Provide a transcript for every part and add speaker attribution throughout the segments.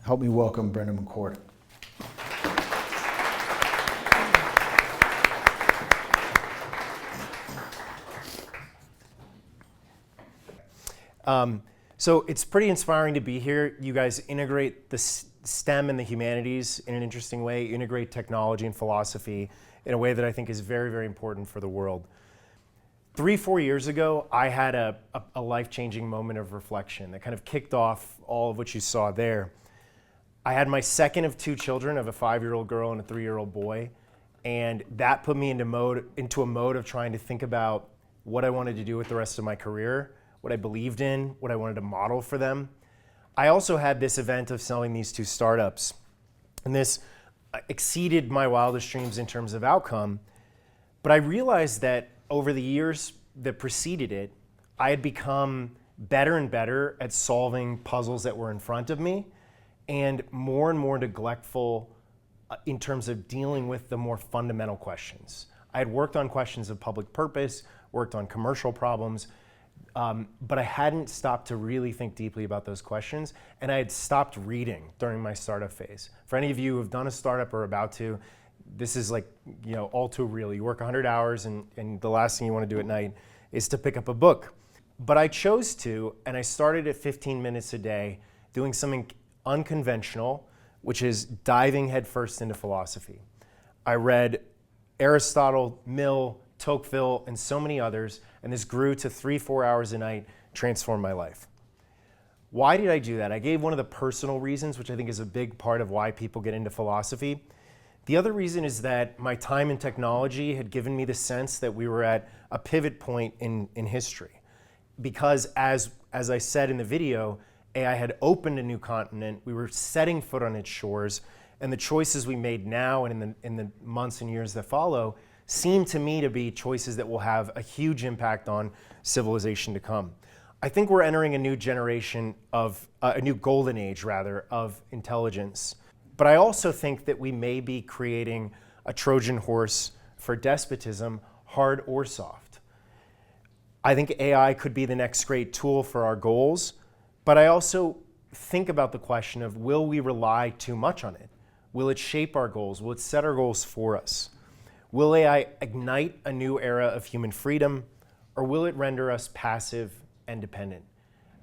Speaker 1: Help me welcome Brendan McCord.
Speaker 2: So it's pretty inspiring to be here. You guys integrate the STEM and the humanities in an interesting way, integrate technology and philosophy in a way that I think is very, very important for the world. 3-4 years ago, I had a life-changing moment of reflection that kind of kicked off all of what you saw there. I had my second of 2 children, of a 5-year-old girl and a 3-year-old boy, and that put me into a mode of trying to think about what I wanted to do with the rest of my career, what I believed in, what I wanted to model for them. I also had this event of selling these 2 startups, and this exceeded my wildest dreams in terms of outcome, but I realized that over the years that preceded it, I had become better and better at solving puzzles that were in front of me, and more neglectful in terms of dealing with the more fundamental questions. I had worked on questions of public purpose, worked on commercial problems, but I hadn't stopped to really think deeply about those questions, and I had stopped reading during my startup phase. For any of you who have done a startup or about to, this is like, all too real. You work 100 hours and the last thing you want to do at night is to pick up a book. But I chose to, and I started at 15 minutes a day doing something unconventional, which is diving headfirst into philosophy. I read Aristotle, Mill, Tocqueville, and so many others, and this grew to 3-4 hours a night, transformed my life. Why did I do that? I gave one of the personal reasons, which I think is a big part of why people get into philosophy. The other reason is that my time in technology had given me the sense that we were at a pivot point in history. Because as I said in the video, AI had opened a new continent, we were setting foot on its shores, and the choices we made now and in the months and years that follow seem to me to be choices that will have a huge impact on civilization to come. I think we're entering a new generation of, a new golden age rather, of intelligence. But I also think that we may be creating a Trojan horse for despotism, hard or soft. I think AI could be the next great tool for our goals, but I also think about the question of, will we rely too much on it? Will it shape our goals? Will it set our goals for us? Will AI ignite a new era of human freedom, or will it render us passive and dependent?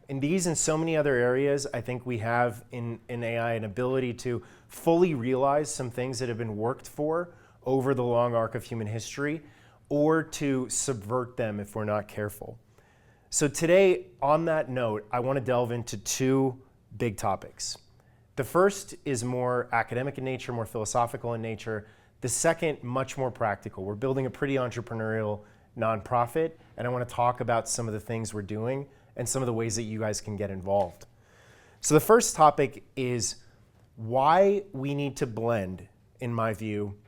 Speaker 2: In these and so many other areas, I think we have in AI an ability to fully realize some things that have been worked for over the long arc of human history, or to subvert them if we're not careful. So today, on that note, I want to delve into 2 big topics. The first is more academic in nature, more philosophical in nature. The second, much more practical. We're building a pretty entrepreneurial nonprofit, and I want to talk about some of the things we're doing and some of the ways that you guys can get involved. So the first topic is why we need to blend, in my view,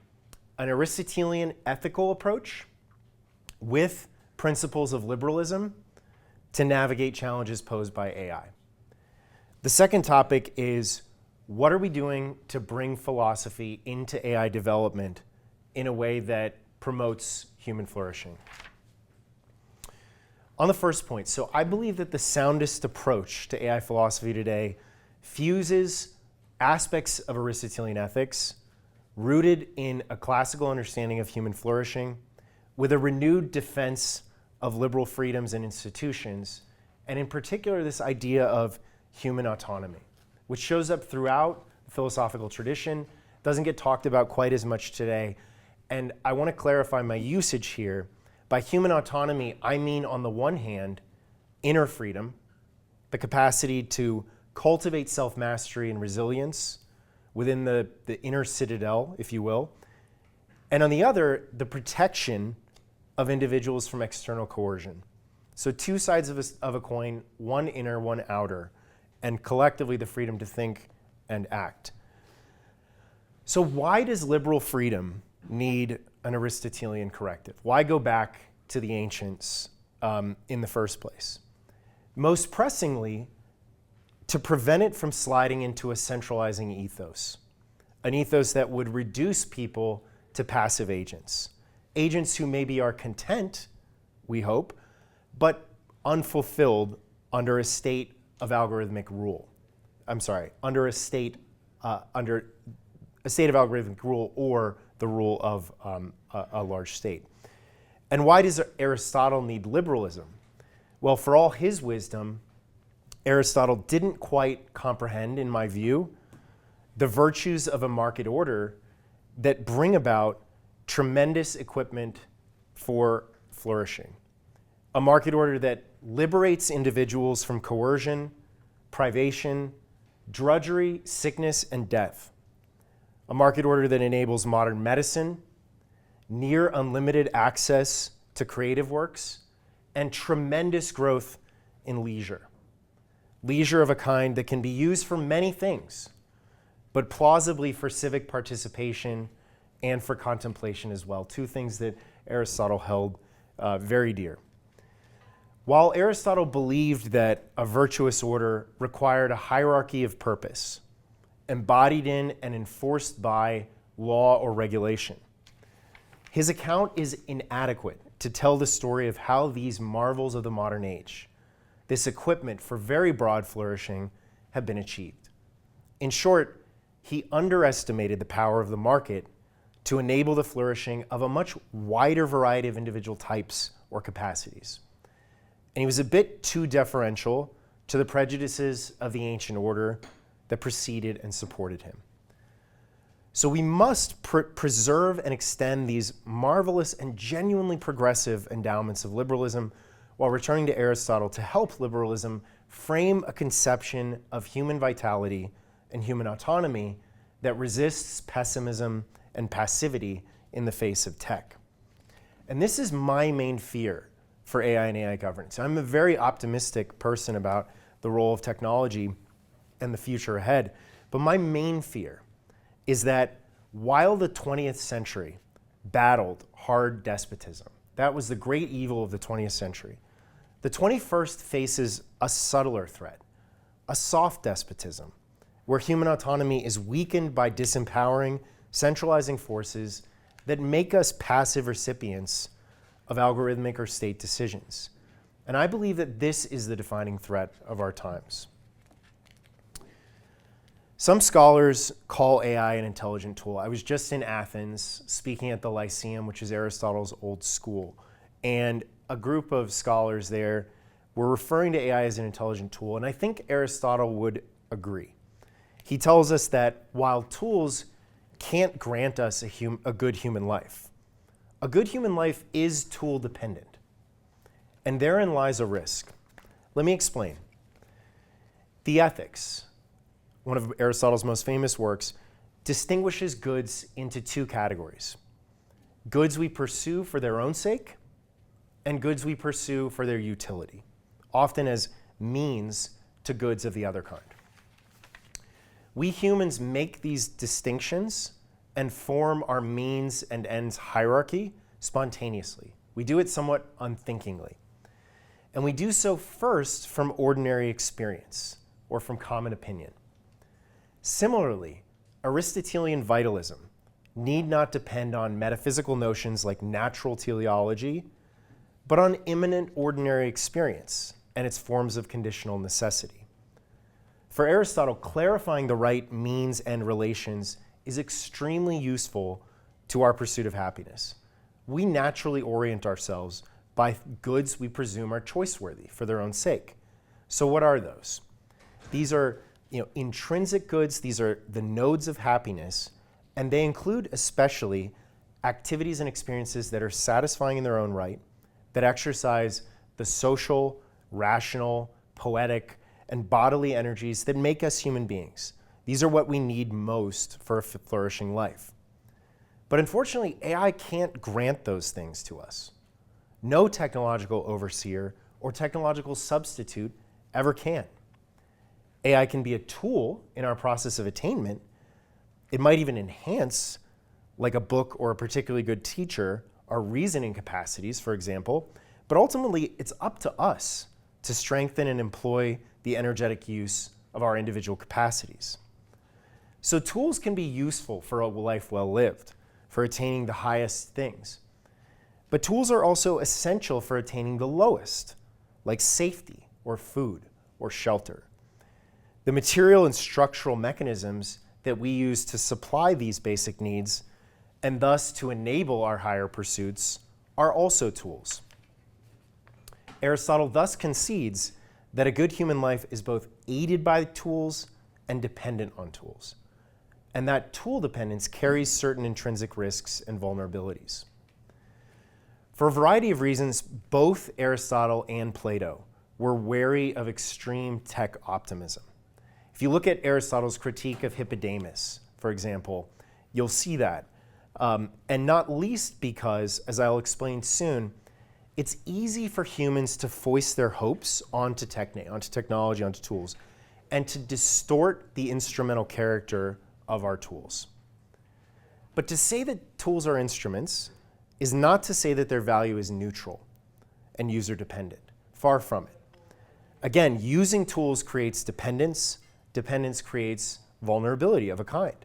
Speaker 2: an Aristotelian ethical approach with principles of liberalism to navigate challenges posed by AI. The second topic is, what are we doing to bring philosophy into AI development in a way that promotes human flourishing? On the first point, so I believe that the soundest approach to AI philosophy today fuses aspects of Aristotelian ethics rooted in a classical understanding of human flourishing with a renewed defense of liberal freedoms and institutions, and in particular this idea of human autonomy, which shows up throughout the philosophical tradition, doesn't get talked about quite as much today. And I want to clarify my usage here. By human autonomy, I mean, on the one hand, inner freedom, the capacity to cultivate self-mastery and resilience within the inner citadel, if you will. And on the other, the protection of individuals from external coercion. So 2 sides of a coin, one inner, one outer, and collectively the freedom to think and act. So why does liberal freedom need an Aristotelian corrective? Why go back to the ancients in the first place? Most pressingly, to prevent it from sliding into a centralizing ethos, an ethos that would reduce people to passive agents who maybe are content, we hope, but unfulfilled under a state of algorithmic rule. Under a state under a state of algorithmic rule or the rule of a large state. And why does Aristotle need liberalism? Well, for all his wisdom, Aristotle didn't quite comprehend, in my view, the virtues of a market order that bring about tremendous equipment for flourishing. A market order that liberates individuals from coercion, privation, drudgery, sickness, and death. A market order that enables modern medicine, near unlimited access to creative works, and tremendous growth in leisure. Leisure of a kind that can be used for many things, but plausibly for civic participation and for contemplation as well, two things that Aristotle held very dear. While Aristotle believed that a virtuous order required a hierarchy of purpose, embodied in and enforced by law or regulation, his account is inadequate to tell the story of how these marvels of the modern age, this equipment for very broad flourishing, have been achieved. In short, he underestimated the power of the market to enable the flourishing of a much wider variety of individual types or capacities. And he was a bit too deferential to the prejudices of the ancient order that preceded and supported him. So we must preserve and extend these marvelous and genuinely progressive endowments of liberalism while returning to Aristotle to help liberalism frame a conception of human vitality and human autonomy that resists pessimism and passivity in the face of tech. And this is my main fear for AI and AI governance. I'm a very optimistic person about the role of technology and the future ahead, but my main fear is that while the 20th century battled hard despotism, that was the great evil of the 20th century, the 21st faces a subtler threat, a soft despotism, where human autonomy is weakened by disempowering, centralizing forces that make us passive recipients of algorithmic or state decisions. And I believe that this is the defining threat of our times. Some scholars call AI an intelligent tool. I was just in Athens speaking at the Lyceum, which is Aristotle's old school, and a group of scholars there were referring to AI as an intelligent tool, and I think Aristotle would agree. He tells us that while tools can't grant us a good human life, a good human life is tool dependent, and therein lies a risk. Let me explain. The Ethics, one of Aristotle's most famous works, distinguishes goods into two categories: goods we pursue for their own sake and goods we pursue for their utility, often as means to goods of the other kind. We humans make these distinctions and form our means and ends hierarchy spontaneously. We do it somewhat unthinkingly. And we do so first from ordinary experience or from common opinion. Similarly, Aristotelian vitalism need not depend on metaphysical notions like natural teleology, but on immanent ordinary experience and its forms of conditional necessity. For Aristotle, clarifying the right means and relations is extremely useful to our pursuit of happiness. We naturally orient ourselves by goods we presume are choice-worthy for their own sake. So what are those? These are intrinsic goods. These are the nodes of happiness, and they include especially activities and experiences that are satisfying in their own right, that exercise the social, rational, poetic, and bodily energies that make us human beings. These are what we need most for a flourishing life. But unfortunately, AI can't grant those things to us. No technological overseer or technological substitute ever can. AI can be a tool in our process of attainment. It might even enhance, like a book or a particularly good teacher, our reasoning capacities, for example, but ultimately it's up to us to strengthen and employ the energetic use of our individual capacities. So tools can be useful for a life well lived, for attaining the highest things. But tools are also essential for attaining the lowest, like safety or food or shelter. The material and structural mechanisms that we use to supply these basic needs and thus to enable our higher pursuits are also tools. Aristotle thus concedes that a good human life is both aided by tools and dependent on tools, and that tool dependence carries certain intrinsic risks and vulnerabilities. For a variety of reasons, both Aristotle and Plato were wary of extreme tech optimism. If you look at Aristotle's critique of Hippodamus, for example, you'll see that. And not least because, as I'll explain soon, it's easy for humans to foist their hopes onto technology, onto tools, and to distort the instrumental character of our tools. But to say that tools are instruments is not to say that their value is neutral and user-dependent. Far from it. Again, using tools creates dependence. Dependence creates vulnerability of a kind.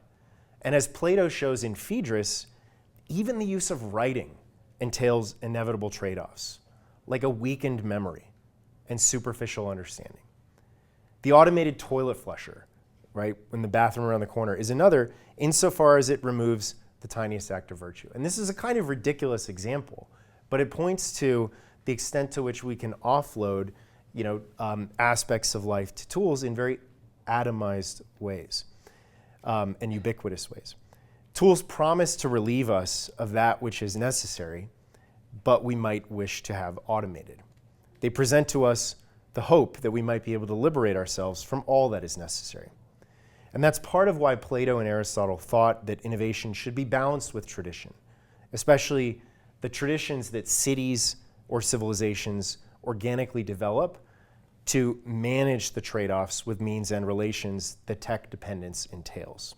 Speaker 2: And as Plato shows in Phaedrus, even the use of writing entails inevitable trade-offs, like a weakened memory and superficial understanding. The automated toilet flusher, right, in the bathroom around the corner, is another, insofar as it removes the tiniest act of virtue. And this is a kind of ridiculous example, but it points to the extent to which we can offload, aspects of life to tools in very atomized ways and ubiquitous ways. Tools promise to relieve us of that which is necessary, but we might wish to have automated. They present to us the hope that we might be able to liberate ourselves from all that is necessary. And that's part of why Plato and Aristotle thought that innovation should be balanced with tradition, especially the traditions that cities or civilizations organically develop to manage the trade-offs with means and relations that tech dependence entails.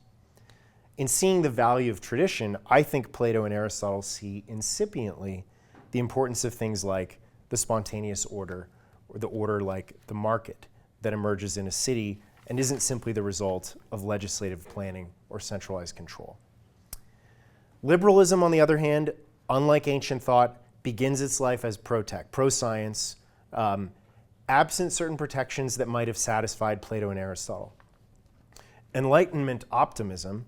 Speaker 2: In seeing the value of tradition, I think Plato and Aristotle see incipiently the importance of things like the spontaneous order, or the order like the market that emerges in a city and isn't simply the result of legislative planning or centralized control. Liberalism, on the other hand, unlike ancient thought, begins its life as pro-tech, pro-science, absent certain protections that might have satisfied Plato and Aristotle. Enlightenment optimism,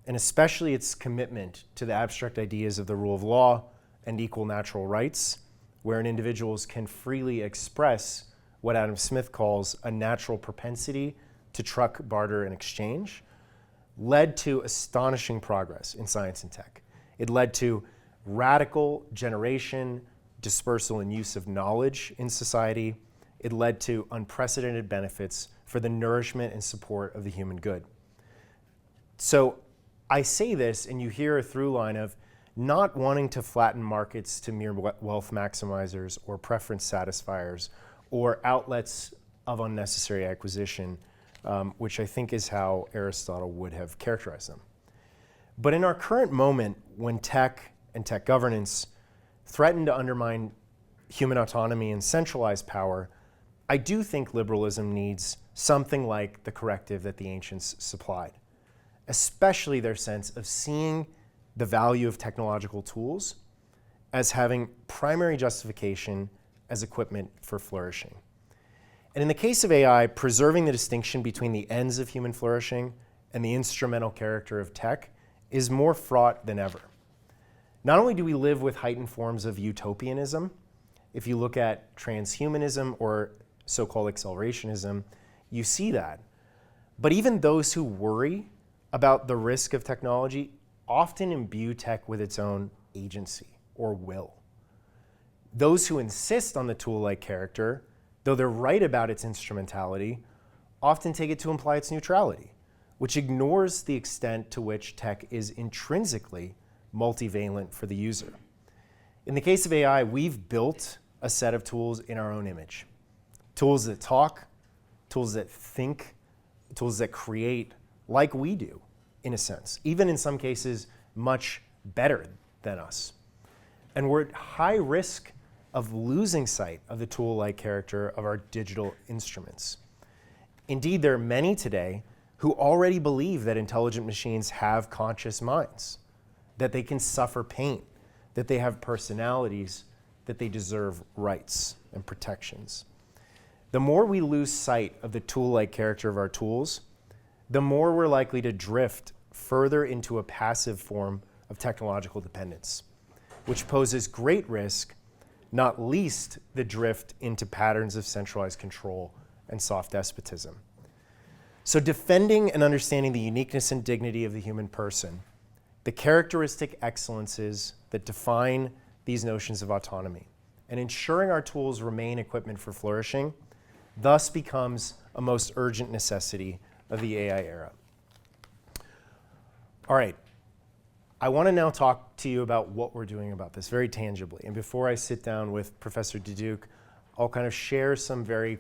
Speaker 2: and especially its commitment to the abstract ideas of the rule of law and equal natural rights, wherein individuals can freely express what Adam Smith calls a natural propensity to truck, barter, and exchange, led to astonishing progress in science and tech. It led to radical generation, dispersal, and use of knowledge in society. It led to unprecedented benefits for the nourishment and support of the human good. So I say this, and you hear a through line of not wanting to flatten markets to mere wealth maximizers or preference satisfiers or outlets of unnecessary acquisition, which I think is how Aristotle would have characterized them. But in our current moment, when tech and tech governance threaten to undermine human autonomy and centralized power, I do think liberalism needs something like the corrective that the ancients supplied, especially their sense of seeing the value of technological tools as having primary justification as equipment for flourishing. And in the case of AI, preserving the distinction between the ends of human flourishing and the instrumental character of tech is more fraught than ever. Not only do we live with heightened forms of utopianism, if you look at transhumanism or so-called accelerationism, you see that. But even those who worry about the risk of technology often imbue tech with its own agency or will. Those who insist on the tool-like character, though they're right about its instrumentality, often take it to imply its neutrality, which ignores the extent to which tech is intrinsically multivalent for the user. In the case of AI, we've built a set of tools in our own image. Tools that talk, tools that think, tools that create like we do, in a sense, even in some cases much better than us. And we're at high risk of losing sight of the tool-like character of our digital instruments. Indeed, there are many today who already believe that intelligent machines have conscious minds, that they can suffer pain, that they have personalities, that they deserve rights and protections. The more we lose sight of the tool-like character of our tools, the more we're likely to drift further into a passive form of technological dependence, which poses great risk, not least the drift into patterns of centralized control and soft despotism. So defending and understanding the uniqueness and dignity of the human person, the characteristic excellences that define these notions of autonomy, and ensuring our tools remain equipment for flourishing, thus becomes a most urgent necessity of the AI era. All right, I want to now talk to you about what we're doing about this very tangibly. And before I sit down with Professor Diduch, I'll kind of share some very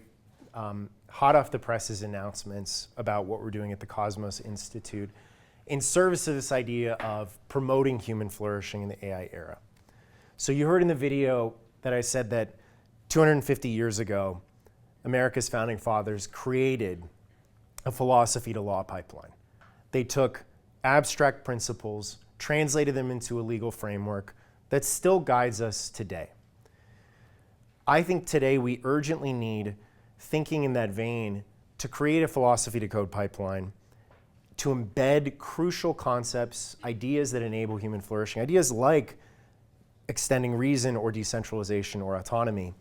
Speaker 2: hot off the presses announcements about what we're doing at the Cosmos Institute in service of this idea of promoting human flourishing in the AI era. So you heard in the video that I said that 250 years ago, America's founding fathers created a philosophy to law pipeline. They took abstract principles, translated them into a legal framework that still guides us today. I think today we urgently need, thinking in that vein, to create a philosophy to code pipeline, to embed crucial concepts, ideas that enable human flourishing, ideas like extending reason or decentralization or autonomy,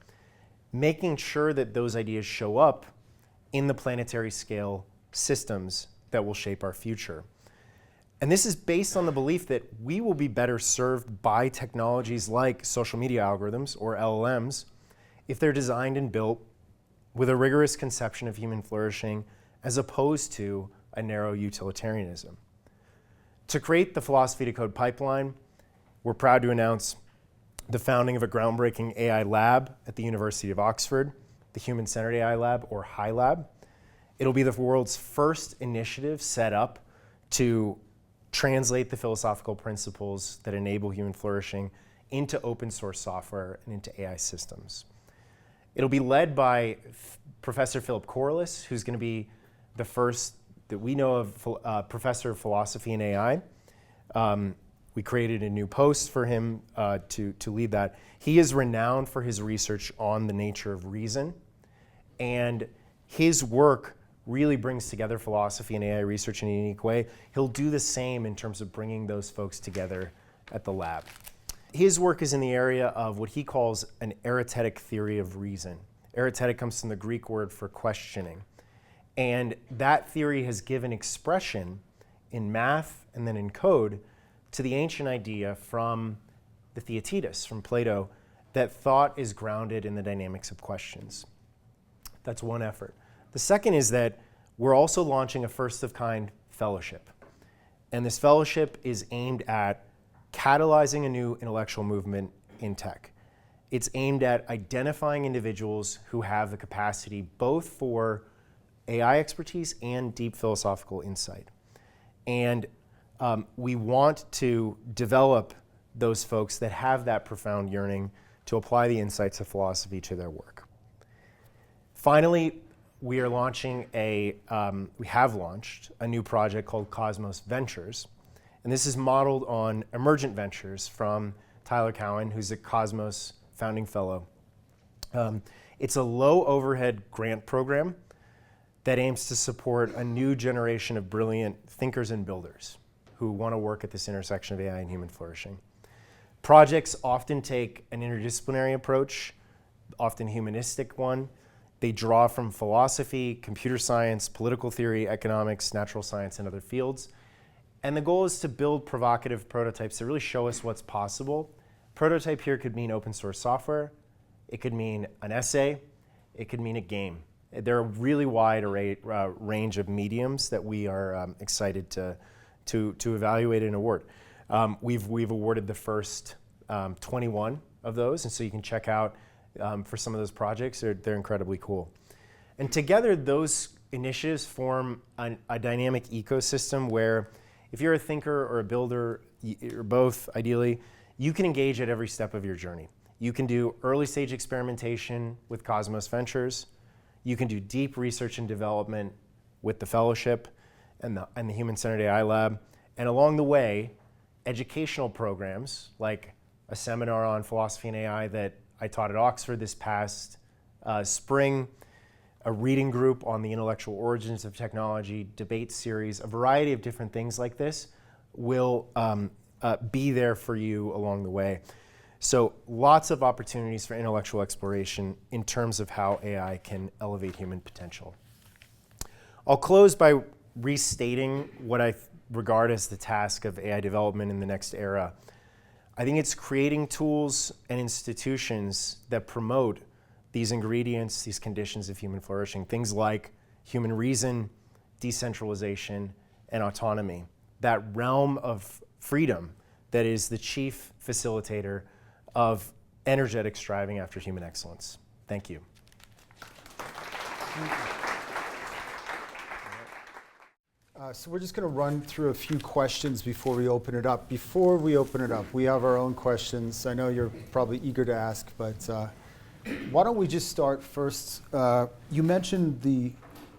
Speaker 2: making sure that those ideas show up in the planetary scale systems that will shape our future. And this is based on the belief that we will be better served by technologies like social media algorithms, or LLMs, if they're designed and built with a rigorous conception of human flourishing as opposed to a narrow utilitarianism. To create the philosophy to code pipeline, we're proud to announce the founding of a groundbreaking AI lab at the University of Oxford, the Human-Centered AI Lab, or HiLab. It'll be the world's first initiative set up to translate the philosophical principles that enable human flourishing into open source software and into AI systems. It'll be led by Professor Philip Corliss, who's going to be the first that we know of professor of philosophy and AI. We created a new post for him to lead that. He is renowned for his research on the nature of reason, and his work really brings together philosophy and AI research in a unique way. He'll do the same in terms of bringing those folks together at the lab. His work is in the area of what he calls an aretetic theory of reason. Aretetic comes from the Greek word for questioning. And that theory has given expression in math and then in code to the ancient idea from the Theaetetus, from Plato, that thought is grounded in the dynamics of questions. That's one effort. The second is that we're also launching a first-of-kind fellowship. And this fellowship is aimed at catalyzing a new intellectual movement in tech. It's aimed at identifying individuals who have the capacity both for AI expertise and deep philosophical insight. And we want to develop those folks that have that profound yearning to apply the insights of philosophy to their work. Finally, we have launched a new project called Cosmos Ventures. And this is modeled on emergent ventures from Tyler Cowen, who's a Cosmos founding fellow. It's a low overhead grant program that aims to support a new generation of brilliant thinkers and builders who want to work at this intersection of AI and human flourishing. Projects often take an interdisciplinary approach, often humanistic one. They draw from philosophy, computer science, political theory, economics, natural science, and other fields. And the goal is to build provocative prototypes that really show us what's possible. Prototype here could mean open source software. It could mean an essay. It could mean a game. There are a really wide range of mediums that we are excited to evaluate and award. We've awarded the first 21 of those, and so you can check out for some of those projects. They're incredibly cool. And together, those initiatives form a dynamic ecosystem where if you're a thinker or a builder, or both ideally, you can engage at every step of your journey. You can do early stage experimentation with Cosmos Ventures. You can do deep research and development with the fellowship and the Human-Centered AI Lab. And along the way, educational programs like a seminar on philosophy and AI that I taught at Oxford this past spring, a reading group on the intellectual origins of technology, debate series, a variety of different things like this will be there for you along the way. So lots of opportunities for intellectual exploration in terms of how AI can elevate human potential. I'll close by restating what I regard as the task of AI development in the next era. I think it's creating tools and institutions that promote these ingredients, these conditions of human flourishing, things like human reason, decentralization, and autonomy, that realm of freedom that is the chief facilitator of energetic striving after human excellence. Thank you.
Speaker 1: So we're just going to run through a few questions before we open it up. Before we open it up, we have our own questions. I know you're probably eager to ask, but why don't we just start first? You mentioned the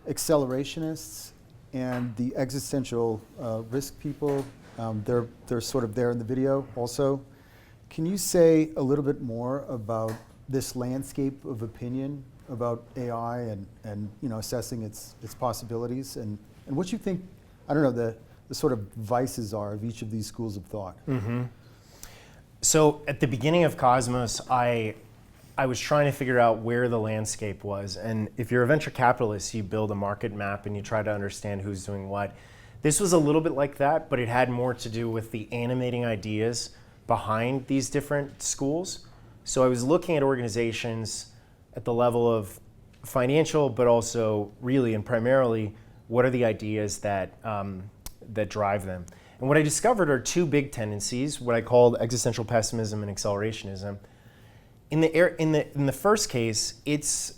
Speaker 1: accelerationists and the existential risk people. They're sort of there in the video also. Can you say a little bit more about this landscape of opinion about AI and assessing its possibilities and what you think, I don't know, the sort of vices are of each of these schools of thought?
Speaker 2: Mm-hmm. So at the beginning of Cosmos, I was trying to figure out where the landscape was. And if you're a venture capitalist, you build a market map and you try to understand who's doing what. This was a little bit like that, but it had more to do with the animating ideas behind these different schools. So I was looking at organizations at the level of financial, but also really and primarily, what are the ideas that drive them? And what I discovered are two big tendencies, what I called existential pessimism and accelerationism. In the first case, it's,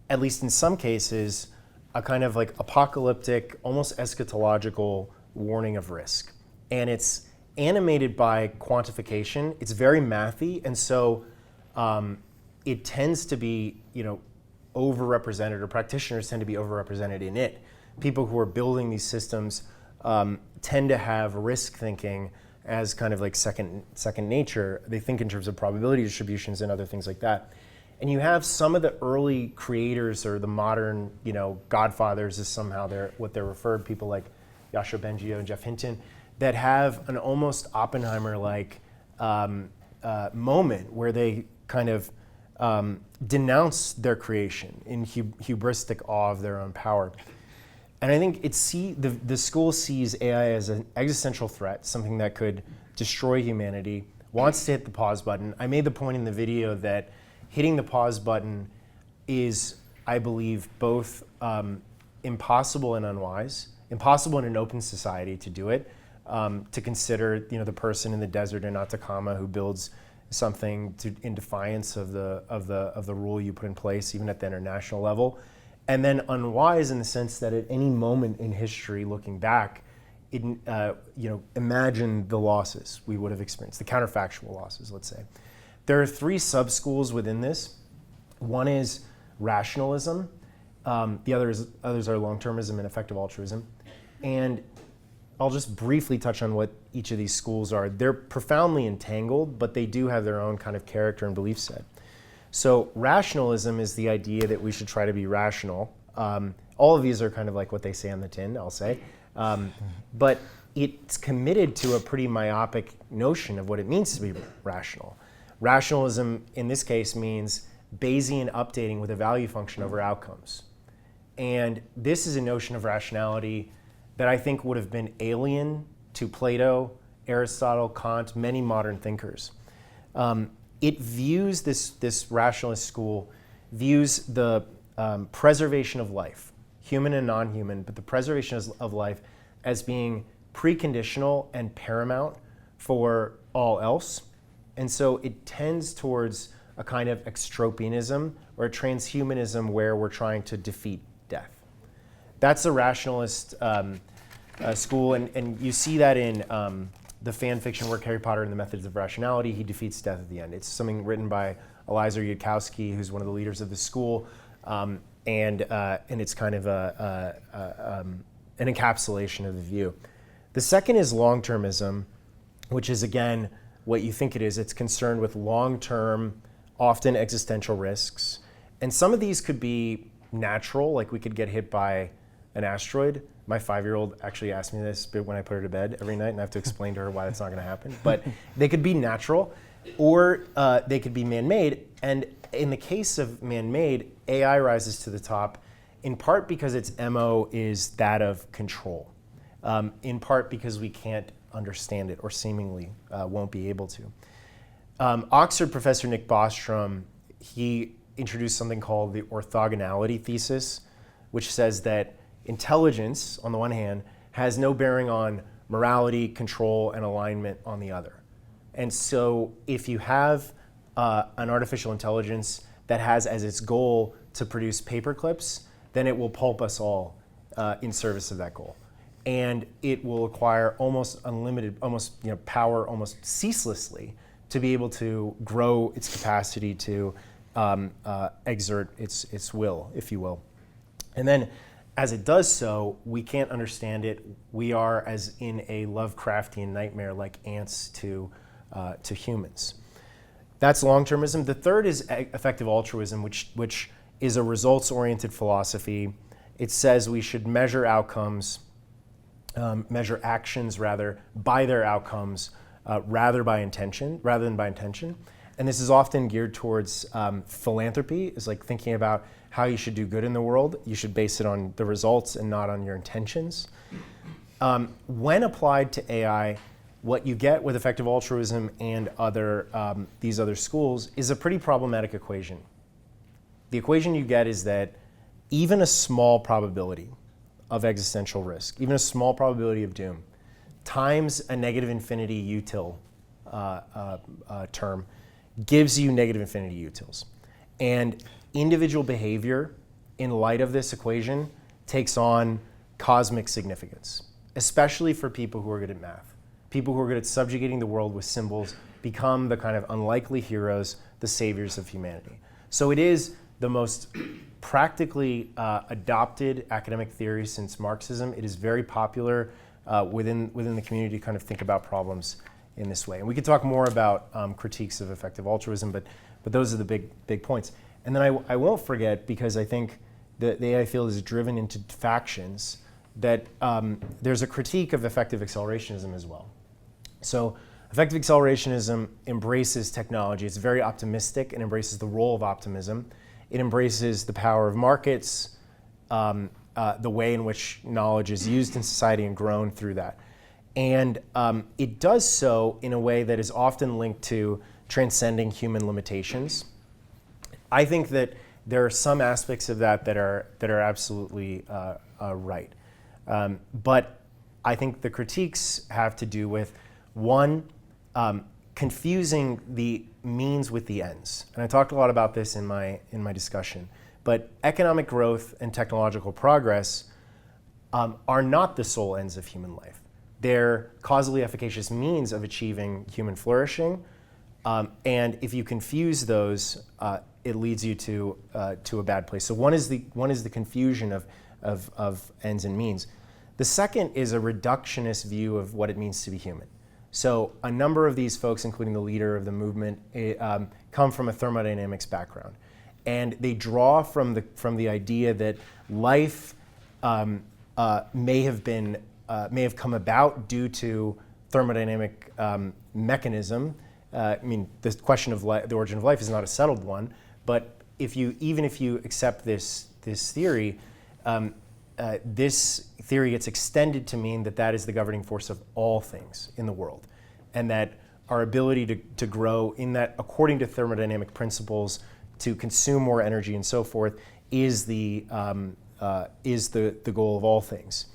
Speaker 2: at least in some cases, a kind of like apocalyptic, almost eschatological warning of risk. And it's animated by quantification. It's very mathy, and so it tends to be, overrepresented, or practitioners tend to be overrepresented in it. People who are building these systems tend to have risk thinking as kind of like second nature. They think in terms of probability distributions and other things like that. And you have some of the early creators, or the modern, godfathers is somehow what they're referred, people like Yoshua Bengio and Jeff Hinton, that have an almost Oppenheimer-like moment where they kind of denounce their creation in hubristic awe of their own power. And I think the school sees AI as an existential threat, something that could destroy humanity, wants to hit the pause button. I made the point in the video that hitting the pause button is, I believe, both impossible and unwise. Impossible in an open society to do it, to consider the person in the desert in Atacama who builds something in defiance of the rule you put in place, even at the international level. And then unwise in the sense that at any moment in history, looking back, imagine the losses we would have experienced, the counterfactual losses, let's say. There are three sub-schools within this. One is rationalism. The others are long-termism and effective altruism. And I'll just briefly touch on what each of these schools are. They're profoundly entangled, but they do have their own kind of character and belief set. So rationalism is the idea that we should try to be rational. All of these are kind of like what they say on the tin, I'll say. But it's committed to a pretty myopic notion of what it means to be rational. Rationalism, in this case, means Bayesian updating with a value function over outcomes. And this is a notion of rationality that I think would have been alien to Plato, Aristotle, Kant, many modern thinkers. It views this rationalist school, views the preservation of life, human and non-human, but the preservation of life as being preconditional and paramount for all else. And so it tends towards a kind of extropianism or a transhumanism where we're trying to defeat death. That's the rationalist school, and you see that in the fan fiction work Harry Potter and the Methods of Rationality. He defeats death at the end. It's something written by Eliezer Yudkowsky, who's one of the leaders of the school, and it's kind of an encapsulation of the view. The second is long-termism, which is, again, what you think it is. It's concerned with long-term, often existential risks. And some of these could be natural, like we could get hit by an asteroid. My 5-year-old actually asked me this when I put her to bed every night, and I have to explain to her why that's not going to happen. But they could be natural, or they could be man-made. And in the case of man-made, AI rises to the top, in part because its MO is that of control, in part because we can't understand it, or seemingly won't be able to. Oxford professor Nick Bostrom, he introduced something called the orthogonality thesis, which says that intelligence, on the one hand, has no bearing on morality, control, and alignment on the other. And so if you have an artificial intelligence that has as its goal to produce paper clips, then it will pulp us all in service of that goal. And it will acquire almost unlimited, power almost ceaselessly to be able to grow its capacity to exert its will, if you will. And then as it does so, we can't understand it. We are as in a Lovecraftian nightmare, like ants to humans. That's long-termism. The third is effective altruism, which is a results-oriented philosophy. It says we should measure outcomes, measure actions rather, by their outcomes, rather than by intention. And this is often geared towards philanthropy. It's like thinking about how you should do good in the world. You should base it on the results and not on your intentions. When applied to AI, what you get with effective altruism and these other schools is a pretty problematic equation. The equation you get is that even a small probability of existential risk, even a small probability of doom, times a negative infinity util term gives you negative infinity utils. And individual behavior in light of this equation takes on cosmic significance, especially for people who are good at math. People who are good at subjugating the world with symbols become the kind of unlikely heroes, the saviors of humanity. So it is the most practically adopted academic theory since Marxism. It is very popular within the community to kind of think about problems in this way. And we could talk more about critiques of effective altruism, but those are the big points. And then I won't forget, because I think the AI field is driven into factions, that there's a critique of effective accelerationism as well. So effective accelerationism embraces technology. It's very optimistic and embraces the role of optimism. It embraces the power of markets, the way in which knowledge is used in society and grown through that. And it does so in a way that is often linked to transcending human limitations. I think that there are some aspects of that that are absolutely right. But I think the critiques have to do with, one, confusing the means with the ends. And I talked a lot about this in my discussion. But economic growth and technological progress are not the sole ends of human life. They're causally efficacious means of achieving human flourishing. And if you confuse those, it leads you to a bad place. So one is the confusion of ends and means. The second is a reductionist view of what it means to be human. So a number of these folks, including the leader of the movement, come from a thermodynamics background, and they draw from the idea that life may have come about due to thermodynamic mechanism. I mean, the question of the origin of life is not a settled one, but even if you accept this theory, this theory gets extended to mean that is the governing force of all things in the world, and that our ability to grow in that, according to thermodynamic principles, to consume more energy and so forth, is the goal of all things.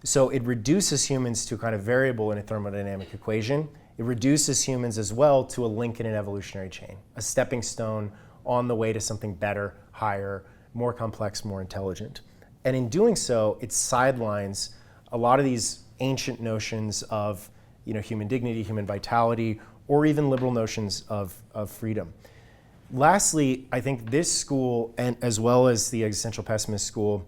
Speaker 2: So it reduces humans to a kind of variable in a thermodynamic equation. It reduces humans as well to a link in an evolutionary chain, a stepping stone on the way to something better, higher, more complex, more intelligent. And in doing so, it sidelines a lot of these ancient notions of human dignity, human vitality, or even liberal notions of freedom. Lastly, I think this school, and as well as the existential pessimist school,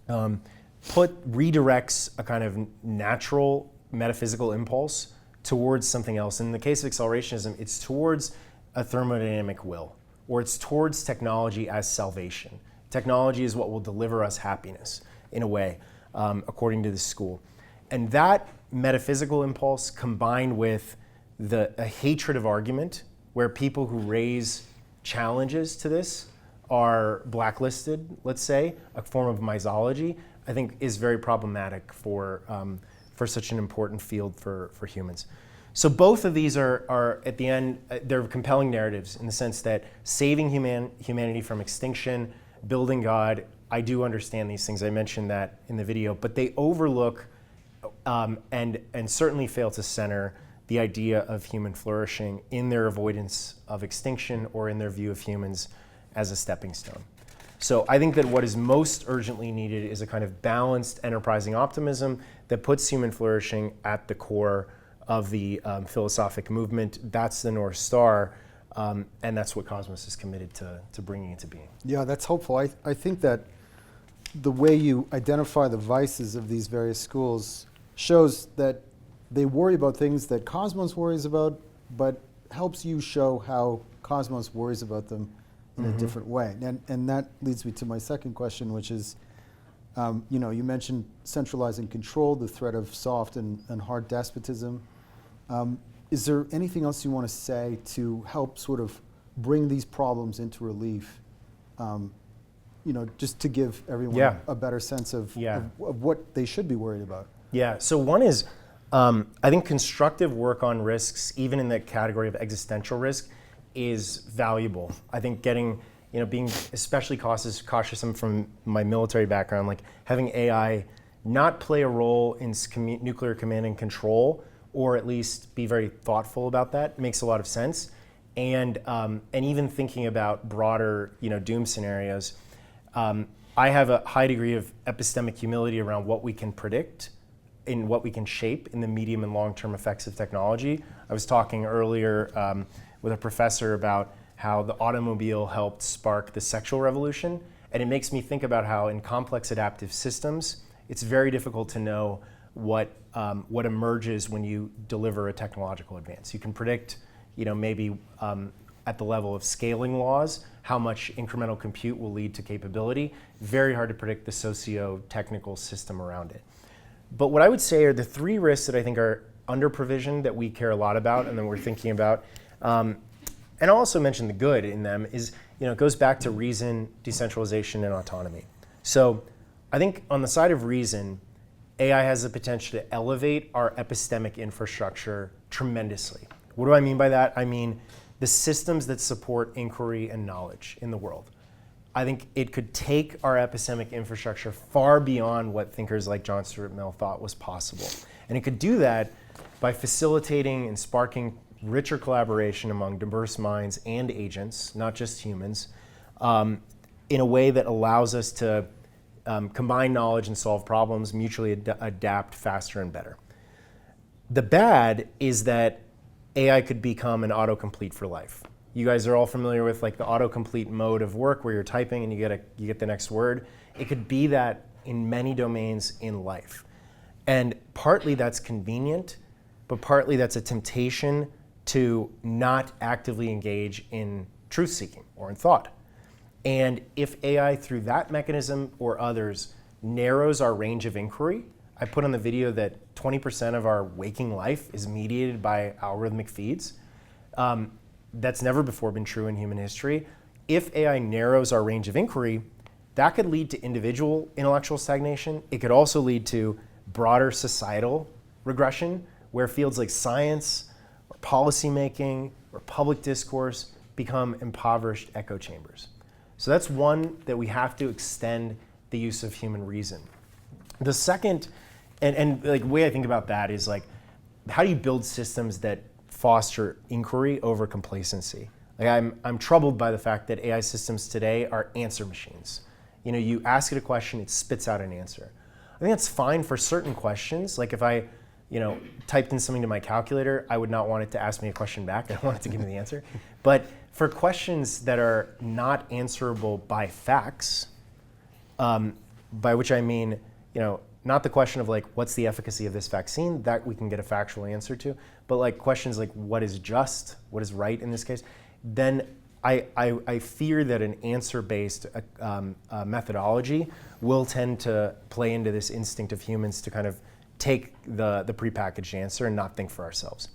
Speaker 2: redirects a kind of natural metaphysical impulse towards something else. In the case of accelerationism, it's towards a thermodynamic will, or it's towards technology as salvation. Technology is what will deliver us happiness, in a way, according to this school. And that metaphysical impulse combined with a hatred of argument, where people who raise challenges to this are blacklisted, let's say, a form of misology, I think is very problematic for such an important field for humans. So both of these are at the end, they're compelling narratives in the sense that saving humanity from extinction, building God, I do understand these things, I mentioned that in the video, but they overlook and certainly fail to center the idea of human flourishing in their avoidance of extinction or in their view of humans as a stepping stone. So I think that what is most urgently needed is a kind of balanced, enterprising optimism that puts human flourishing at the core of the philosophic movement. That's the North Star, and that's what Cosmos is committed to bringing into being.
Speaker 1: Yeah, that's hopeful. I think that the way you identify the vices of these various schools shows that they worry about things that Cosmos worries about, but helps you show how Cosmos worries about them in a different way. And that leads me to my second question, which is, you mentioned centralizing control, the threat of soft and hard despotism. Is there anything else you want to say to help sort of bring these problems into relief? Just to give everyone a better sense of what they should be worried about.
Speaker 2: Yeah, so one is, I think constructive work on risks, even in the category of existential risk, is valuable. I think being especially cautious from my military background, like having AI not play a role in nuclear command and control, or at least be very thoughtful about that, makes a lot of sense. And even thinking about broader, doom scenarios, I have a high degree of epistemic humility around what we can predict and what we can shape in the medium and long-term effects of technology. I was talking earlier with a professor about how the automobile helped spark the sexual revolution, and it makes me think about how in complex adaptive systems, it's very difficult to know what emerges when you deliver a technological advance. You can predict, maybe at the level of scaling laws, how much incremental compute will lead to capability. Very hard to predict the socio-technical system around it. But what I would say are the three risks that I think are under-provisioned that we care a lot about and that we're thinking about. And I'll also mention the good in them is, it goes back to reason, decentralization, and autonomy. So I think on the side of reason, AI has the potential to elevate our epistemic infrastructure tremendously. What do I mean by that? I mean the systems that support inquiry and knowledge in the world. I think it could take our epistemic infrastructure far beyond what thinkers like John Stuart Mill thought was possible. And it could do that by facilitating and sparking richer collaboration among diverse minds and agents, not just humans, in a way that allows us to combine knowledge and solve problems, mutually adapt faster and better. The bad is that AI could become an autocomplete for life. You guys are all familiar with like the autocomplete mode of work where you're typing and you get the next word. It could be that in many domains in life. And partly that's convenient, but partly that's a temptation to not actively engage in truth-seeking or in thought. And if AI, through that mechanism or others, narrows our range of inquiry, I put on the video that 20% of our waking life is mediated by algorithmic feeds. That's never before been true in human history. If AI narrows our range of inquiry, that could lead to individual intellectual stagnation. It could also lead to broader societal regression, where fields like science or policymaking or public discourse become impoverished echo chambers. So that's one that we have to extend the use of human reason. The second, and like the way I think about that is like, how do you build systems that foster inquiry over complacency? Like I'm troubled by the fact that AI systems today are answer machines. You ask it a question, it spits out an answer. I think that's fine for certain questions. Like if I, typed in something to my calculator, I would not want it to ask me a question back. I want it to give me the answer. But for questions that are not answerable by facts, by which I mean, not the question of like, what's the efficacy of this vaccine, that we can get a factual answer to, but like questions like what is just, what is right in this case, then I fear that an answer-based methodology will tend to play into this instinct of humans to kind of take the prepackaged answer and not think for ourselves.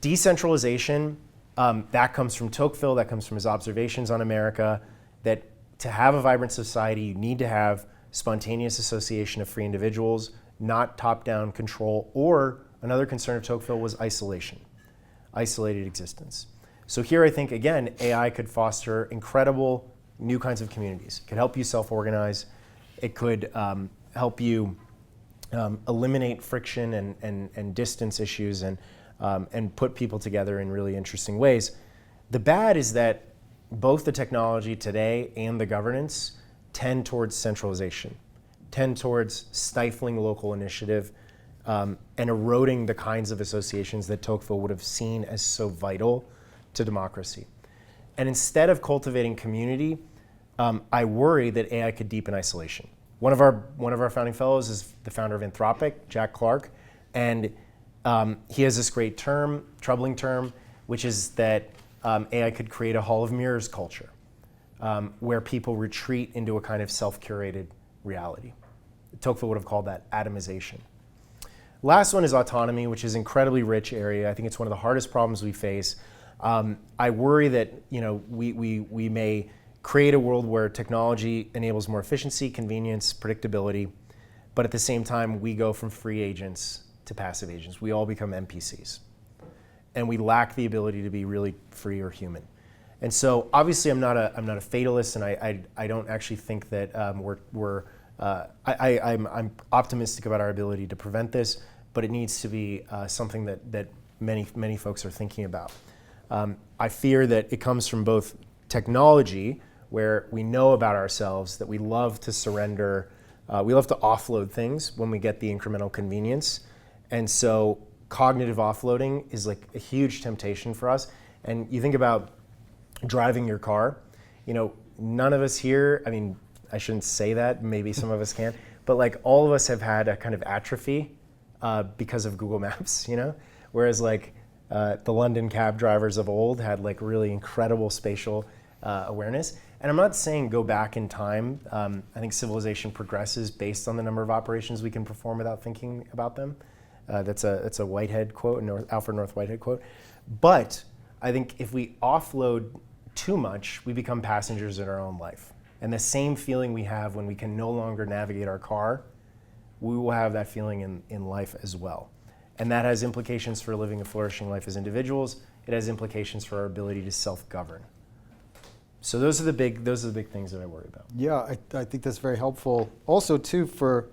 Speaker 2: Decentralization, that comes from Tocqueville, that comes from his observations on America, that to have a vibrant society, you need to have spontaneous association of free individuals, not top-down control, or another concern of Tocqueville was isolation, isolated existence. So here I think, again, AI could foster incredible new kinds of communities. It could help you self-organize. It could help you eliminate friction and distance issues and put people together in really interesting ways. The bad is that both the technology today and the governance tend towards centralization, tend towards stifling local initiative and eroding the kinds of associations that Tocqueville would have seen as so vital to democracy. And instead of cultivating community, I worry that AI could deepen isolation. One of our founding fellows is the founder of Anthropic, Jack Clark, and he has this great term, troubling term, which is that AI could create a hall of mirrors culture, where people retreat into a kind of self-curated reality. Tocqueville would have called that atomization. Last one is autonomy, which is an incredibly rich area. I think it's one of the hardest problems we face. I worry that we may create a world where technology enables more efficiency, convenience, predictability, but at the same time we go from free agents to passive agents. We all become NPCs, and we lack the ability to be really free or human. And so obviously I'm not a fatalist, and I don't actually think that I'm optimistic about our ability to prevent this, but it needs to be something that many folks are thinking about. I fear that it comes from both technology, where we know about ourselves that we love to surrender, we love to offload things when we get the incremental convenience. And so cognitive offloading is like a huge temptation for us. And you think about driving your car, none of us here, I mean, I shouldn't say that, maybe some of us can, but like all of us have had a kind of atrophy because of Google Maps, whereas like the London cab drivers of old had like really incredible spatial awareness. And I'm not saying go back in time. I think civilization progresses based on the number of operations we can perform without thinking about them. That's a Whitehead quote, Alfred North Whitehead quote. But I think if we offload too much, we become passengers in our own life. And the same feeling we have when we can no longer navigate our car, we will have that feeling in life as well. And that has implications for living a flourishing life as individuals. It has implications for our ability to self-govern. So those are the big things that I worry about.
Speaker 1: Yeah, I think that's very helpful. Also, too, for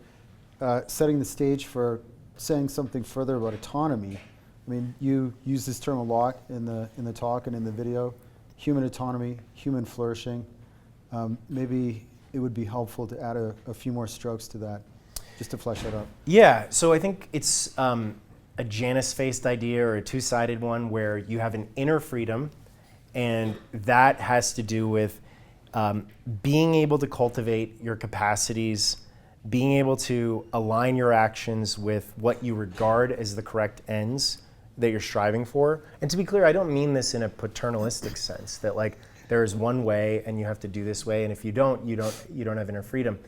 Speaker 1: setting the stage for saying something further about autonomy. I mean, you use this term a lot in the talk and in the video. Human autonomy, human flourishing. Maybe it would be helpful to add a few more strokes to that, just to flesh that out.
Speaker 2: Yeah, so I think it's a Janus-faced idea or a two-sided one where you have an inner freedom, and that has to do with being able to cultivate your capacities, being able to align your actions with what you regard as the correct ends that you're striving for. And to be clear, I don't mean this in a paternalistic sense, that like there is one way and you have to do this way, and if you don't have inner freedom.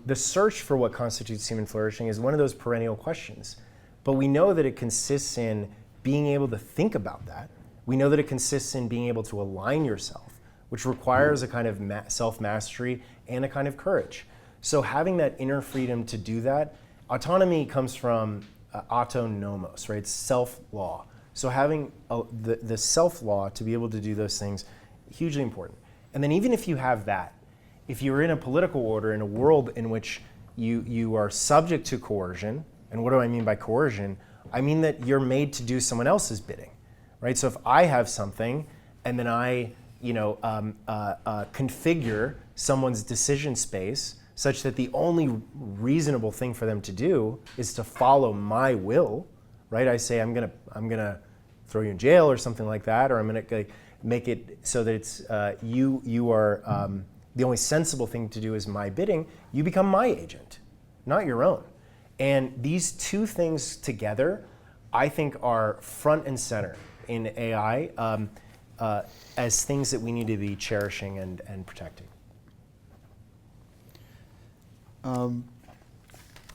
Speaker 2: The search for what constitutes human flourishing is one of those perennial questions. But we know that it consists in being able to think about that. We know that it consists in being able to align yourself, which requires a kind of self-mastery and a kind of courage. So having that inner freedom to do that, autonomy comes from autonomos, right? It's self-law. So having the self-law to be able to do those things, hugely important. And then even if you have that, if you're in a political order, in a world in which you are subject to coercion, and what do I mean by coercion? I mean that you're made to do someone else's bidding, right? So if I have something and then I configure someone's decision space such that the only reasonable thing for them to do is to follow my will, right? I say I'm gonna throw you in jail or something like that, or I'm gonna make it so that it's you are the only sensible thing to do is my bidding. You become my agent, not your own. And these two things together, I think, are front and center in AI. as things that we need to be cherishing and protecting.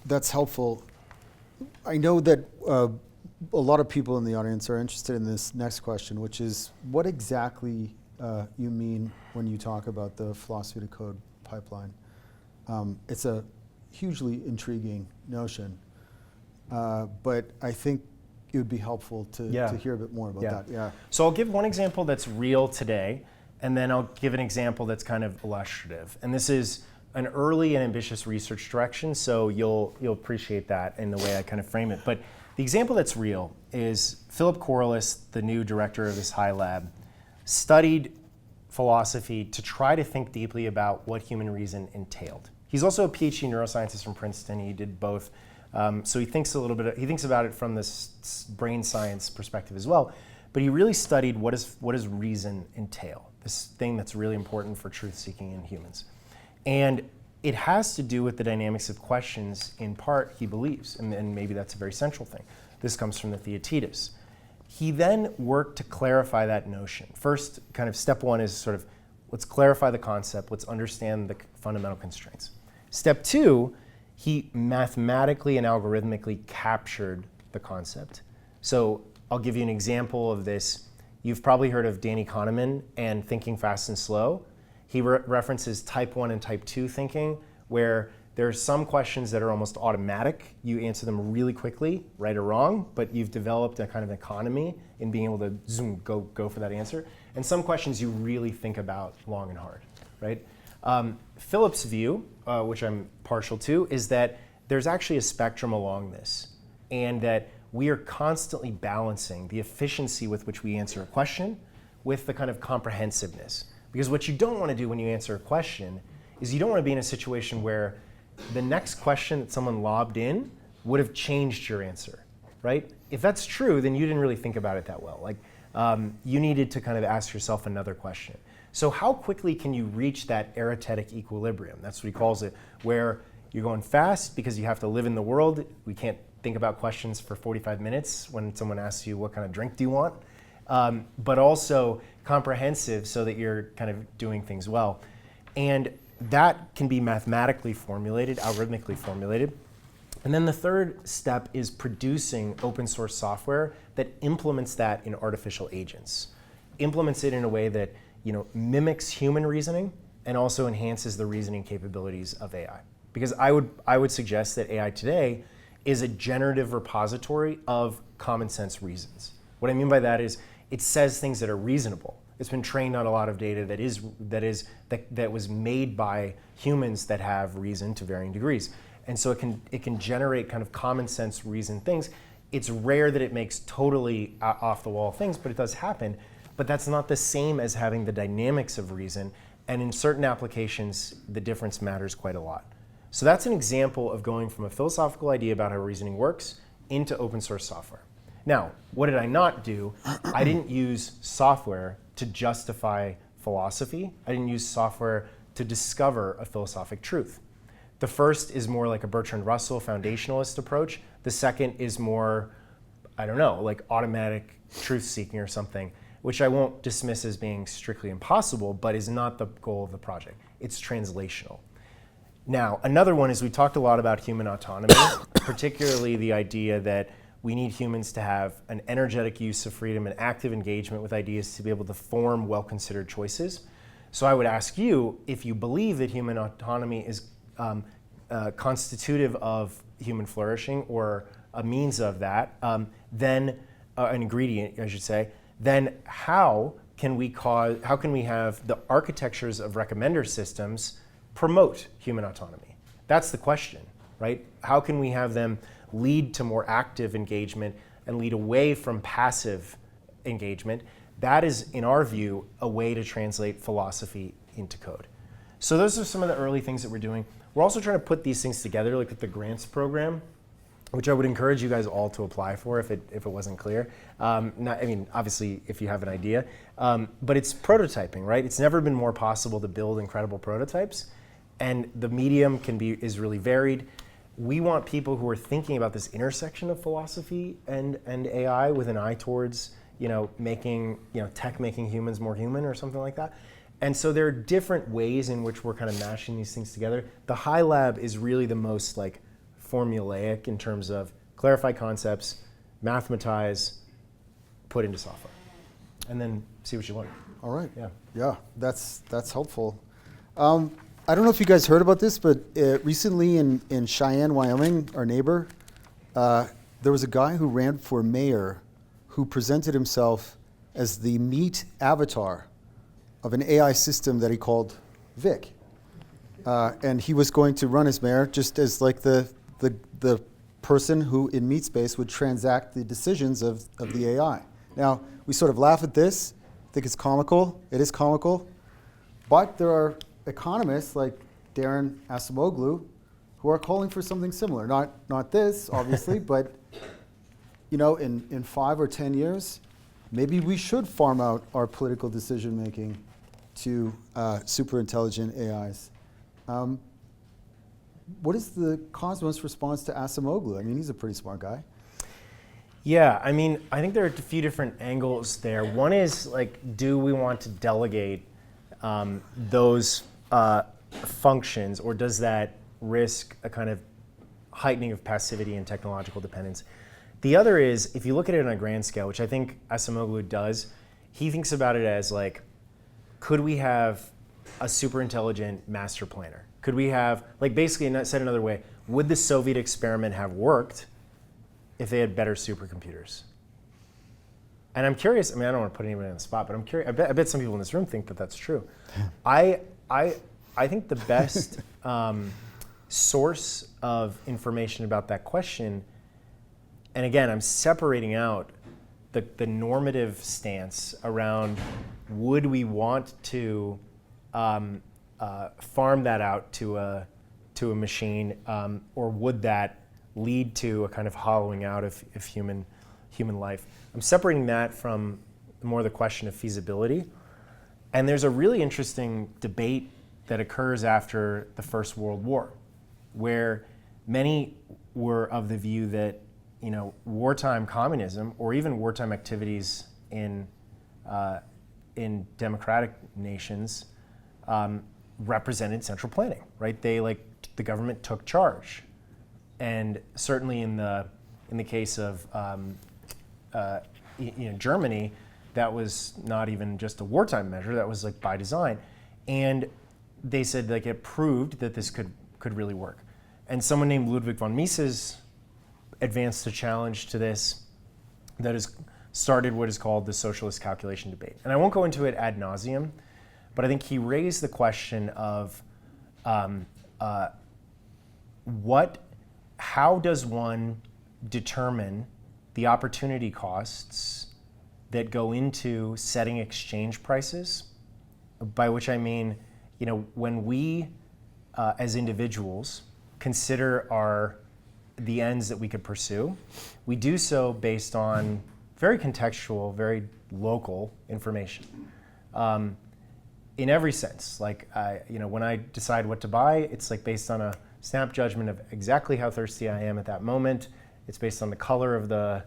Speaker 1: That's helpful. I know that a lot of people in the audience are interested in this next question, which is what exactly you mean when you talk about the philosophy to code pipeline. It's a hugely intriguing notion, but I think it would be helpful to hear a bit more about that. Yeah.
Speaker 2: So I'll give one example that's real today, and then I'll give an example that's kind of illustrative. And this is an early and ambitious research direction, so you'll appreciate that in the way I kind of frame it. But the example that's real is Philip Corliss, the new director of this high lab, studied philosophy to try to think deeply about what human reason entailed. He's also a PhD neuroscientist from Princeton. He did both. So he thinks about it from this brain science perspective as well. But he really studied what does reason entail, this thing that's really important for truth-seeking in humans. And it has to do with the dynamics of questions, in part, he believes, and maybe that's a very central thing. This comes from the Theaetetus. He then worked to clarify that notion. First, kind of step one is sort of, let's clarify the concept, let's understand the fundamental constraints. Step two, he mathematically and algorithmically captured the concept. So I'll give you an example of this. You've probably heard of Danny Kahneman and thinking fast and slow. He references type 1 and type 2 thinking, where there are some questions that are almost automatic. You answer them really quickly, right or wrong, but you've developed a kind of economy in being able to go for that answer. And some questions you really think about long and hard, right? Philip's view, which I'm partial to, is that there's actually a spectrum along this, and that we are constantly balancing the efficiency with which we answer a question with the kind of comprehensiveness. Because what you don't want to do when you answer a question is you don't want to be in a situation where the next question that someone lobbed in would have changed your answer, right? If that's true, then you didn't really think about it that well. Like, you needed to kind of ask yourself another question. So how quickly can you reach that arithmetic equilibrium? That's what he calls it, where you're going fast because you have to live in the world. We can't think about questions for 45 minutes when someone asks you what kind of drink do you want, but also comprehensive so that you're kind of doing things well. And that can be mathematically formulated, algorithmically formulated. And then the third step is producing open source software that implements that in artificial agents. Implements it in a way that mimics human reasoning and also enhances the reasoning capabilities of AI. Because I would suggest that AI today is a generative repository of common sense reasons. What I mean by that is it says things that are reasonable. It's been trained on a lot of data that was made by humans that have reason to varying degrees. And so it can generate kind of common sense reasoned things. It's rare that it makes totally off the wall things, but it does happen. But that's not the same as having the dynamics of reason. And in certain applications, the difference matters quite a lot. So that's an example of going from a philosophical idea about how reasoning works into open source software. Now, what did I not do? I didn't use software to justify philosophy. I didn't use software to discover a philosophic truth. The first is more like a Bertrand Russell foundationalist approach. The second is more, I don't know, like automatic truth seeking or something, which I won't dismiss as being strictly impossible, but is not the goal of the project. It's translational. Now, another one is we talked a lot about human autonomy, particularly the idea that we need humans to have an energetic use of freedom and active engagement with ideas to be able to form well-considered choices. So I would ask you, if you believe that human autonomy is constitutive of human flourishing or a means of that, then an ingredient, I should say, then how can we have the architectures of recommender systems promote human autonomy? That's the question, right? How can we have them lead to more active engagement and lead away from passive engagement? That is, in our view, a way to translate philosophy into code. So those are some of the early things that we're doing. We're also trying to put these things together, like with the grants program, which I would encourage you guys all to apply for if it wasn't clear. Obviously, if you have an idea. But it's prototyping, right? It's never been more possible to build incredible prototypes. And the medium is really varied. We want people who are thinking about this intersection of philosophy and AI with an eye towards tech making humans more human or something like that. And so there are different ways in which we're kind of mashing these things together. The high lab is really the most like formulaic in terms of clarify concepts, mathematize, put into software, and then see what you learn.
Speaker 1: All right.
Speaker 2: Yeah.
Speaker 1: Yeah, that's helpful. I don't know if you guys heard about this, but recently in Cheyenne, Wyoming, our neighbor, there was a guy who ran for mayor who presented himself as the meat avatar of an AI system that he called Vic. And he was going to run as mayor just as like the person who in meat space would transact the decisions of the AI. Now, we sort of laugh at this, think it's comical. It is comical. But there are economists like Darren Acemoglu who are calling for something similar. Not this, obviously, but in 5 or 10 years, maybe we should farm out our political decision making to super intelligent AIs. What is the Cosmos response to Acemoglu? I mean, he's a pretty smart guy.
Speaker 2: Yeah, I mean, I think there are a few different angles there. One is like, do we want to delegate those functions, or does that risk a kind of heightening of passivity and technological dependence? The other is, if you look at it on a grand scale, which I think Acemoglu does, he thinks about it as like, could we have a super intelligent master planner? Could we have, like basically, said another way, would the Soviet experiment have worked if they had better supercomputers? And I'm curious, I mean, I don't want to put anybody on the spot, but I'm curious, I bet some people in this room think that that's true. I think the best source of information about that question, and again, I'm separating out the normative stance around would we want to farm that out to a machine, or would that lead to a kind of hollowing out of human life? I'm separating that from more the question of feasibility. And there's a really interesting debate that occurs after the First World War, where many were of the view that wartime communism or even wartime activities in democratic nations represented central planning, right? The government took charge, and certainly in the case of Germany, that was not even just a wartime measure, that was like by design. And they said like it proved that this could really work. And someone named Ludwig von Mises advanced a challenge to this that has started what is called the socialist calculation debate. And I won't go into it ad nauseum, but I think he raised the question of how does one determine the opportunity costs that go into setting exchange prices, by which I mean, when we as individuals consider the ends that we could pursue, we do so based on very contextual, very local information. In every sense, like when I decide what to buy, it's like based on a snap judgment of exactly how thirsty I am at that moment. It's based on the color of the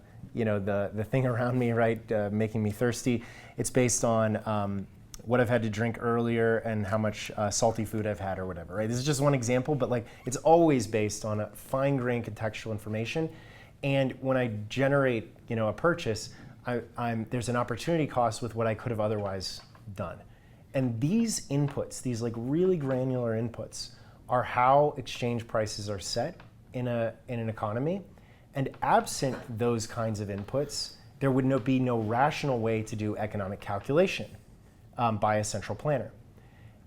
Speaker 2: thing around me, right, making me thirsty. It's based on what I've had to drink earlier and how much salty food I've had or whatever, right? This is just one example, but like it's always based on a fine-grained contextual information. And when I generate, a purchase, there's an opportunity cost with what I could have otherwise done. And these inputs, these like really granular inputs, are how exchange prices are set in an economy. And absent those kinds of inputs, there would be no rational way to do economic calculation by a central planner.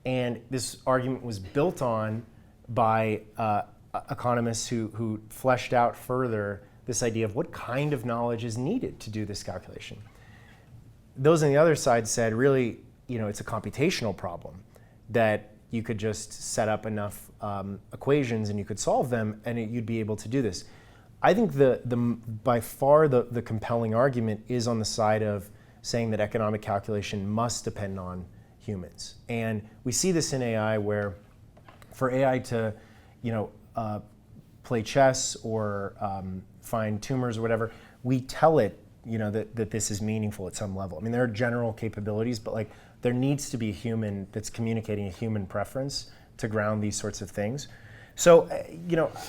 Speaker 2: And this argument was built on by economists who fleshed out further this idea of what kind of knowledge is needed to do this calculation. Those on the other side said, really, it's a computational problem, that you could just set up enough equations and you could solve them and you'd be able to do this. I think by far the compelling argument is on the side of saying that economic calculation must depend on humans. And we see this in AI, where for AI to play chess or find tumors or whatever, we tell it that this is meaningful at some level. I mean, there are general capabilities, but like there needs to be a human that's communicating a human preference to ground these sorts of things. So,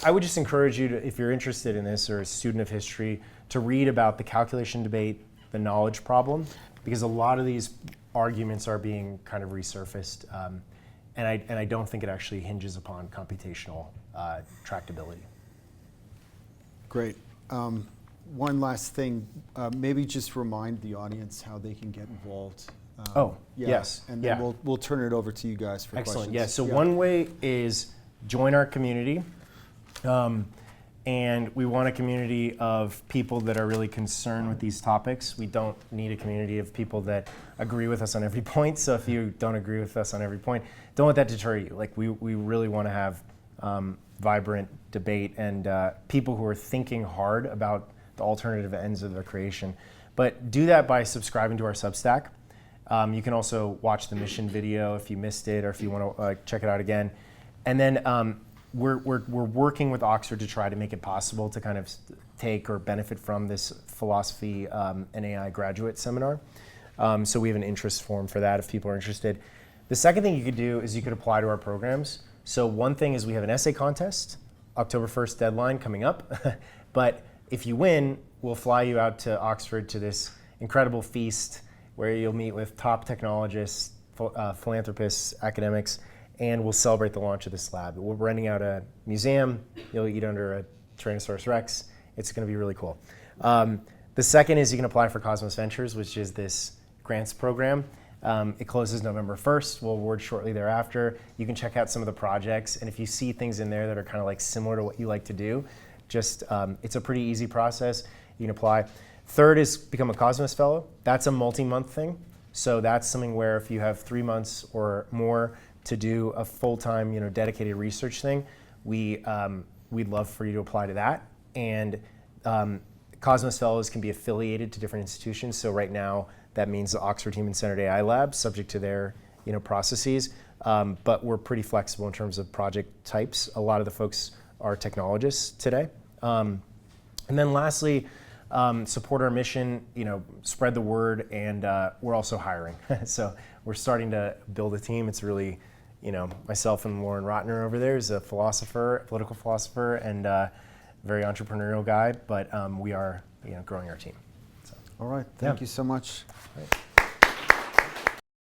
Speaker 2: I would just encourage you to, if you're interested in this or a student of history, to read about the calculation debate, the knowledge problem, because a lot of these arguments are being kind of resurfaced, and I don't think it actually hinges upon computational tractability.
Speaker 1: Great. One last thing, maybe just remind the audience how they can get involved.
Speaker 2: Yes.
Speaker 1: And then we'll turn it over to you guys for
Speaker 2: Excellent.
Speaker 1: questions.
Speaker 2: Yeah. So one way is join our community, and we want a community of people that are really concerned with these topics. We don't need a community of people that agree with us on every point. So if you don't agree with us on every point, don't let that deter you. Like we really want to have vibrant debate and people who are thinking hard about the alternative ends of their creation. But do that by subscribing to our Substack. You can also watch the mission video if you missed it or if you want to check it out again. And then we're working with Oxford to try to make it possible to kind of take or benefit from this philosophy and AI graduate seminar. So we have an interest form for that if people are interested. The second thing you could do is you could apply to our programs. So one thing is we have an essay contest, October 1st deadline coming up. But if you win, we'll fly you out to Oxford to this incredible feast where you'll meet with top technologists, philanthropists, academics, and we'll celebrate the launch of this lab. We're renting out a museum. You'll eat under a Tyrannosaurus Rex. It's going to be really cool. The second is you can apply for Cosmos Ventures, which is this grants program. It closes November 1st. We'll award shortly thereafter. You can check out some of the projects, and if you see things in there that are kind of like similar to what you like to do, just it's a pretty easy process. You can apply. Third is become a Cosmos Fellow. That's a multi-month thing. So that's something where if you have 3 months or more to do a full-time, dedicated research thing, we'd love for you to apply to that. And Cosmos Fellows can be affiliated to different institutions. So right now, that means the Oxford Human Centered AI Lab, subject to their processes. But we're pretty flexible in terms of project types. A lot of the folks are technologists today. And then lastly, support our mission, spread the word, and we're also hiring. So we're starting to build a team. It's really, myself and Lauren Rotner over there is a philosopher, political philosopher, and very entrepreneurial guy, but we are, growing our team. So.
Speaker 1: All right, thank you so much.
Speaker 2: Right.